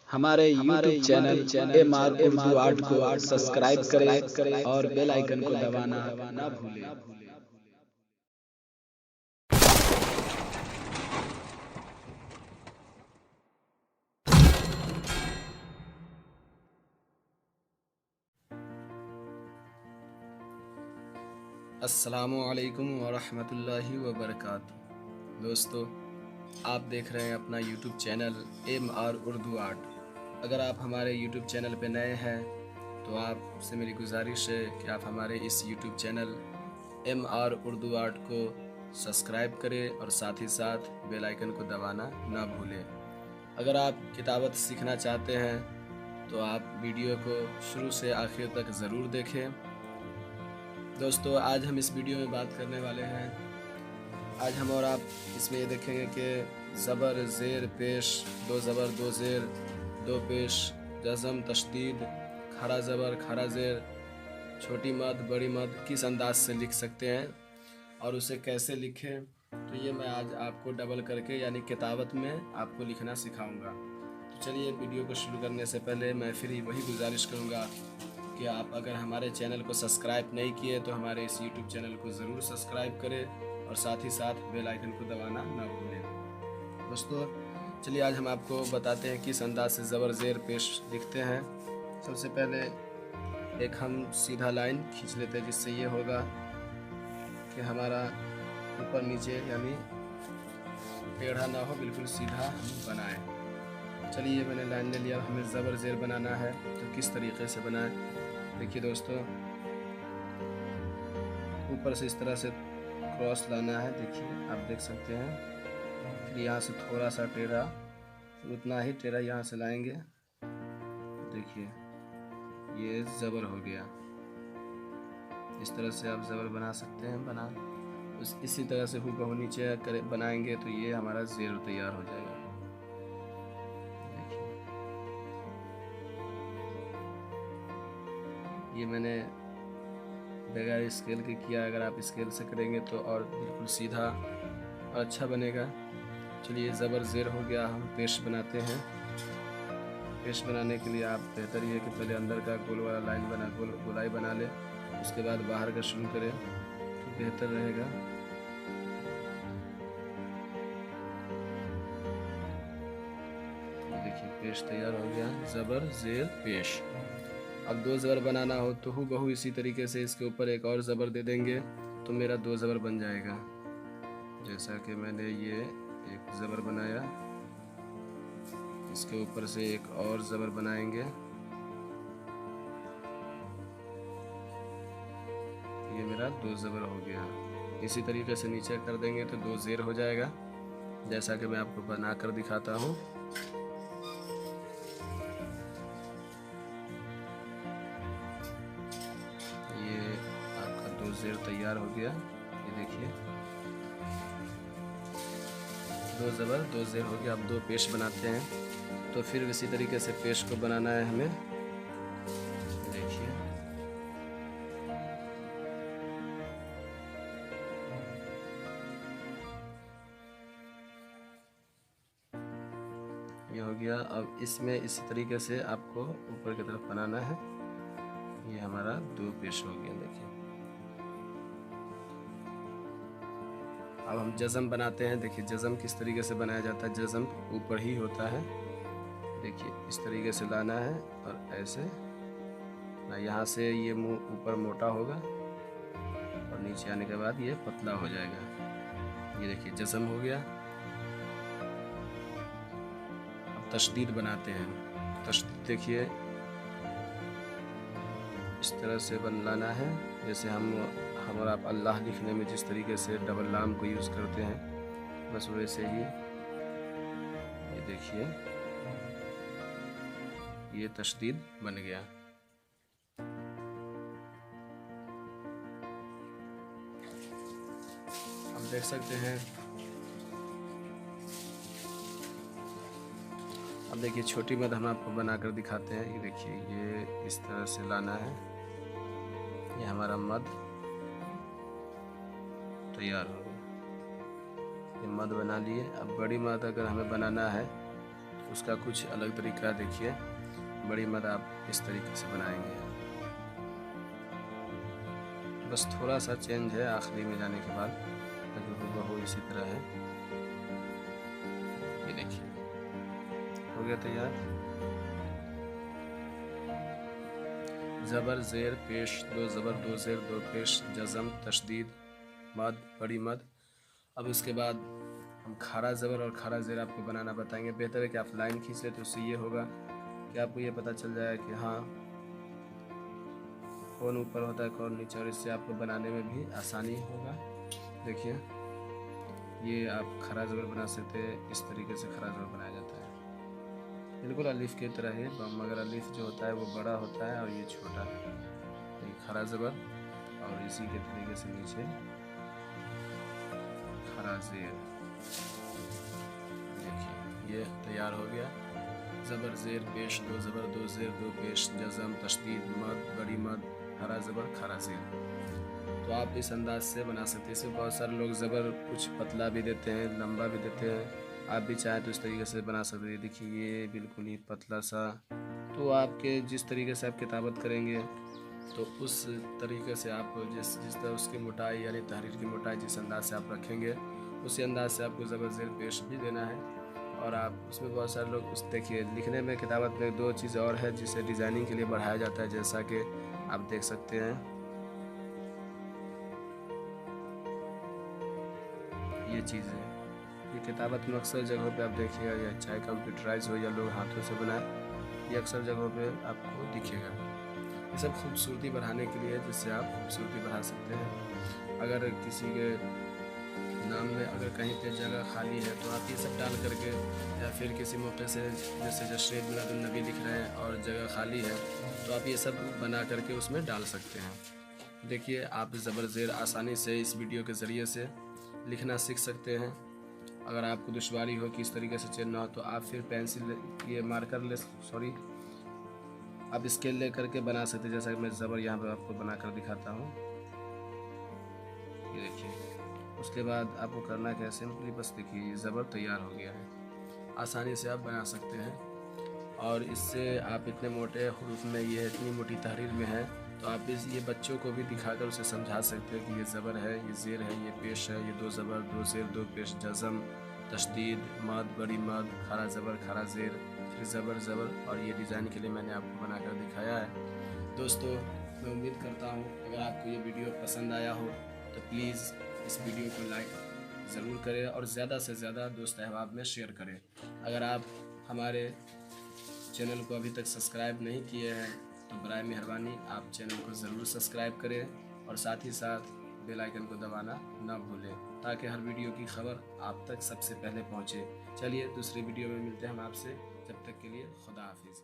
हमारे YouTube channel MR Urdu art को subscribe करें और बेल आइकन को दबाना ना भूलें। अस्सलामुअलैकुम वरहमतुल्लाहि वबरकातुहू। दोस्तों, आप देख रहे हैं अपना YouTube channel MR Urdu art. अगर आप हमारे YouTube चैनल पे नए हैं तो आपसे मेरी गुजारिश है कि आप हमारे इस YouTube channel MR Urdu art को सब्सक्राइब करें और साथ ही साथ बेल आइकन को दबाना ना भूलें। अगर आप किताबत सीखना चाहते हैं तो आप वीडियो को शुरू से आखिर तक ज़रूर देखें। दोस्तों, आज हम इस वीडियो में बात करने वाले हैं। आज हम और आप इसमें ये देखेंगे कि ज़बर, ज़ेर, पेश, दो ज़बर, दो ज़ेर, दो पेश, जज़म, तशदीद, खड़ा ज़बर, खड़ा ज़ेर, छोटी मद, बड़ी मद किस अंदाज से लिख सकते हैं और उसे कैसे लिखें। तो ये मैं आज आपको डबल करके यानी किताबत में आपको लिखना सिखाऊंगा। तो चलिए, वीडियो को शुरू करने से पहले मैं फिर वही गुजारिश करूँगा कि आप अगर हमारे चैनल को सब्सक्राइब नहीं किए तो हमारे इस YouTube चैनल को ज़रूर सब्सक्राइब करें और साथ ही साथ बेल आइकन को दबाना ना भूलें। दोस्तों, चलिए आज हम आपको बताते हैं किस अंदाज से ज़बर, ज़ेर, पेश लिखते हैं। सबसे पहले एक हम सीधा लाइन खींच लेते हैं, जिससे ये होगा कि हमारा ऊपर नीचे यानी टेढ़ा ना हो, बिल्कुल सीधा हम बनाएं। चलिए, मैंने लाइन ले लिया। हमें ज़बर, ज़ेर बनाना है तो किस तरीके से बनाएं। देखिए दोस्तों, ऊपर से इस तरह से क्रॉस लाना है। देखिए, आप देख सकते हैं। फिर यहाँ से थोड़ा सा टेढ़ा, उतना ही टेढ़ा यहाँ से लाएंगे। देखिए, ये ज़बर हो गया। इस तरह से आप ज़बर बना सकते हैं। इसी तरह से हूबहू नीचे बनाएंगे तो ये हमारा ज़ेर तैयार हो जाएगा। ये मैंने बगैर स्केल के किया। अगर आप स्केल से करेंगे तो और बिल्कुल सीधा और अच्छा बनेगा। चलिए, ज़बर, ज़ेर हो गया। हम पेश बनाते हैं। पेश बनाने के लिए आप बेहतर ये है कि पहले अंदर का गोल वाला लाइन गोलाई बना ले, उसके बाद बाहर का शुरू करें तो बेहतर रहेगा। देखिए, पेश तैयार हो गया। ज़बर, ज़ेर, पेश। अब दो ज़बर बनाना हो तो हूबहू इसी तरीके से इसके ऊपर एक और ज़बर दे देंगे तो मेरा दो ज़बर बन जाएगा। जैसा कि मैंने ये एक ज़बर बनाया, इसके ऊपर से एक और ज़बर बनाएंगे। ये मेरा दो ज़बर हो गया। इसी तरीके से नीचे कर देंगे तो दो ज़ेर हो जाएगा, जैसा कि मैं आपको बना कर दिखाता हूँ। ज़ेर तैयार हो गया। ये देखिए, दो ज़बर, दो ज़ेर हो गया। अब दो पेश बनाते हैं तो फिर इसी तरीके से पेश को बनाना है हमें। देखिए, ये हो गया। अब इसमें इसी तरीके से आपको ऊपर की तरफ बनाना है। ये हमारा दो पेश हो गया। देखिए, अब हम जज़म बनाते हैं। देखिए, जज़म किस तरीके से बनाया जाता है। जज़म ऊपर ही होता है। देखिए, इस तरीके से लाना है और ऐसे ना, यहाँ से ये मुंह ऊपर मोटा होगा और नीचे आने के बाद ये पतला हो जाएगा। ये देखिए, जज़म हो गया। अब तशदीद बनाते हैं। तशदीद देखिए, इस तरह से लाना है जैसे हम और आप अल्लाह लिखने में जिस तरीके से डबल लाम को यूज़ करते हैं, बस वैसे ही। ये देखिए, ये तशदीद बन गया। हम देख सकते हैं। अब देखिए, छोटी मद हम आपको बनाकर दिखाते हैं। ये देखिए, ये इस तरह से लाना है। ये हमारा मद तैयार हो गया। ये मद बना लिए। अब बड़ी मद अगर हमें बनाना है उसका कुछ अलग तरीका देखिए। बड़ी मद आप इस तरीके से बनाएंगे, बस थोड़ा सा चेंज है आखिरी में जाने के बाद, लेकिन वो इसी तरह है। ये देखिए हो गया तैयार। ज़बर ज़ेर पेश, दो ज़बर दो ज़ेर दो पेश, जज़म तशदीद मद बड़ी मद। अब इसके बाद हम खारा ज़बर और खारा ज़ेर आपको बनाना बताएंगे। बेहतर है कि आप लाइन खींच ले, तो उससे ये होगा कि आपको ये पता चल जाए कि हाँ कौन ऊपर होता है कौन नीचे, और इससे आपको बनाने में भी आसानी होगा। देखिए ये आप खरा ज़बर बना सकते हैं, इस तरीके से खरा ज़बर बनाया जाता है, बिल्कुल अलिफ की तरह है, मगर अलिफ जो होता है वो बड़ा होता है और ये छोटा है। ये खरा ज़बर और इसी के तरीके से नीचे खरा ज़ेर। देखिए ये तैयार हो गया। ज़बर ज़ेर पेश, दो ज़बर दो ज़ेर दो पेश, जज़म तशदीद मद बड़ी मद, हरा ज़बर खरा ज़ेर। तो आप इस अंदाज से बना सकते हैं। इसमें बहुत सारे लोग ज़बर कुछ पतला भी देते हैं, लंबा भी देते हैं, आप भी चाहें तो इस तरीके से बना सकते हैं। देखिए ये बिल्कुल ही पतला सा, तो आपके जिस तरीके से आप किताबत करेंगे तो उस तरीके से आप जिस तरह उसकी मोटाई यानी तहरीर की मोटाई जिस अंदाज से आप रखेंगे, उसी अंदाज से आपको ज़बर ज़ेर पेश भी देना है। और आप उसमें बहुत सारे लोग उस देखिए लिखने में किताबत में दो चीज़ और है जिसे डिज़ाइनिंग के लिए बढ़ाया जाता है, जैसा कि आप देख सकते हैं ये चीज़ है। ये किताबत में अक्सर जगहों पे आप देखिएगा, या चाहे कंप्यूटराइज हो या लोग हाथों से बनाए, ये अक्सर जगहों पे आपको दिखेगा। ये सब खूबसूरती बढ़ाने के लिए, जिससे आप खूबसूरती बढ़ा सकते हैं। अगर किसी के नाम में अगर कहीं पे जगह खाली है तो आप ये सब डाल करके, या फिर किसी मौके से जैसे जश्न मिलादुन्नबी लिख रहे हैं और जगह खाली है तो आप ये सब बना करके उसमें डाल सकते हैं। देखिए आप ज़बर ज़ेर आसानी से इस वीडियो के ज़रिए से लिखना सीख सकते हैं। अगर आपको दुश्वारी हो कि इस तरीके से चलना हो तो आप फिर पेंसिल ये मार्कर ले आप स्केल ले करके बना सकते हैं। जैसा कि मैं ज़बर यहाँ पर आपको बना कर दिखाता हूँ, ये देखिए। उसके बाद आपको करना क्या है, सिंपली बस देखिए ज़बर तैयार हो गया है। आसानी से आप बना सकते हैं, और इससे आप इतने मोटे हुरूफ में, ये इतनी मोटी तहरीर में है, तो आप ये बच्चों को भी दिखाकर उसे समझा सकते हैं कि ये ज़बर है, ये ज़ेर है, ये पेश है, ये दो ज़बर दो ज़ेर दो पेश, जज़म तशदीद मद बड़ी मद, खरा ज़बर खरा ज़ेर, फिर ज़बर ज़बर। और ये डिज़ाइन के लिए मैंने आपको बनाकर दिखाया है। दोस्तों मैं उम्मीद करता हूँ अगर आपको ये वीडियो पसंद आया हो तो प्लीज़ इस वीडियो को लाइक ज़रूर करें और ज़्यादा से ज़्यादा दोस्त अहबाब में शेयर करें। अगर आप हमारे चैनल को अभी तक सब्सक्राइब नहीं किए हैं तो बराए मेहरबानी आप चैनल को ज़रूर सब्सक्राइब करें, और साथ ही साथ बेल आइकन को दबाना ना भूलें, ताकि हर वीडियो की खबर आप तक सबसे पहले पहुंचे। चलिए दूसरी वीडियो में मिलते हैं हम आपसे, जब तक के लिए खुदा हाफिज़।